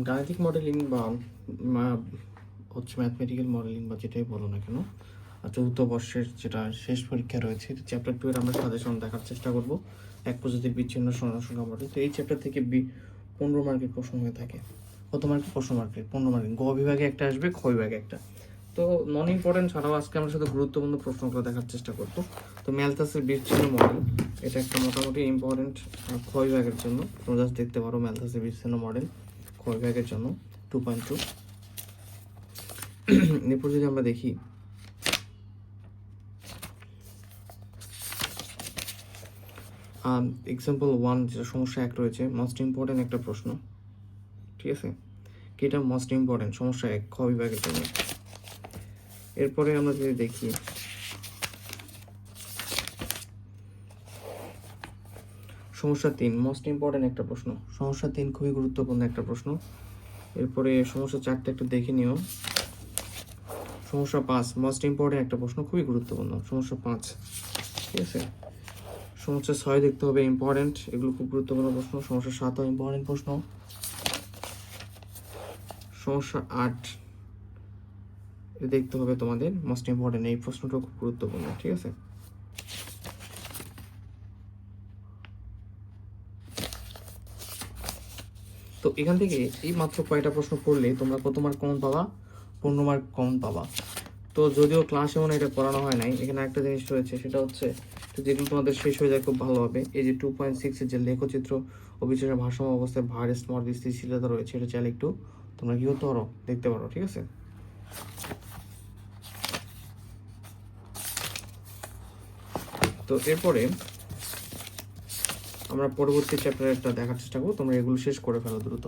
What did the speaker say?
গাণিতিক মডেলিং বা হচ্ছে ম্যাথমেটিক্যাল মডেলিং বা যেটাই বলো না কেন, চতুর্থ বর্ষের যেটা শেষ পরীক্ষা রয়েছে চ্যাপ্টার 2 এর আমরা সাজেশন দেখার চেষ্টা করব। এক পদ্ধতির বিচ্ছিন্ন সরলসংখ্যা মডেল। তো এই চ্যাপ্টার থেকে 15 মার্কের প্রশ্ন হয়ে থাকে। কত মার্কের? 15 মার্কের। 15 মার্কের গ বিভাগে একটা আসবে, খ বিভাগে একটা। তো নন ইম্পর্টেন্ট ছাড়াও আজকে আমরা শুধু গুরুত্বপূর্ণ প্রশ্নগুলো দেখার চেষ্টা করব। তো ম্যালথাসের বিচ্ছিন্ন মডেল, এটা একটা মোটামুটি ইম্পর্টেন্ট খ বিভাগের জন্য। তোমরা জাস্ট দেখতে পারো ম্যালথাসের বিচ্ছিন্ন মডেল খ বিভাগের জন্য 2.2। এরপর যদি আমরা দেখি এক্সাম্পল 1, যেটা সমস্যা 1 রয়েছে, মোস্ট ইম্পর্টেন্ট একটা প্রশ্ন, ঠিক আছে? কি এটা মোস্ট ইম্পর্টেন্ট? সমস্যা 1 খ বিভাগের জন্য। এরপরে আমরা যদি দেখি সমস্যা 3, মোস্ট ইম্পর্টেন্ট একটা প্রশ্ন। সমস্যা 3 খুবই গুরুত্বপূর্ণ একটা প্রশ্ন। এরপরে সমস্যা 4টা একটু দেখে নিও। সমস্যা 5, মোস্ট ইম্পর্টেন্ট একটা প্রশ্ন, খুবই গুরুত্বপূর্ণ। সমস্যা 5, ঠিক আছে? সমস্যা 6 দেখতে হবে, ইম্পর্টেন্ট, এগুলো খুব গুরুত্বপূর্ণ প্রশ্ন। সমস্যা 7ও ইম্পর্টেন্ট প্রশ্ন। সমস্যা 8 দেখতে হবে তোমাদের, মোস্ট ইম্পর্টেন্ট, এই প্রশ্নটা খুব গুরুত্বপূর্ণ, ঠিক আছে? তো এখান থেকে এই মাত্র কয়টা প্রশ্ন পড়লে তোমরা কত মার্ক কমন পাবা? 15 মার্ক কমন পাবা। তো যদিও ক্লাসে মনে এটা করানো হয় নাই, এখানে একটা জিনিস রয়েছে, সেটা হচ্ছে যেগুলো তোমাদের শেষ হয়ে যায় খুব ভালো হবে। এই যে 2.6 এর যে লেখচিত্র ও বিশেষ ভারসাম্য অবস্থায় ভার স্তর স্থিতিশীলতা রয়েছে, এটা চাইলে একটু তোমরা কি করতে পারো, দেখতে পারো, ঠিক আছে? তো এরপরে আমরা পরবর্তী চ্যাপ্টারটা দেখার চেষ্টা করবো, তোমরা এগুলো শেষ করে ফেলো দ্রুত।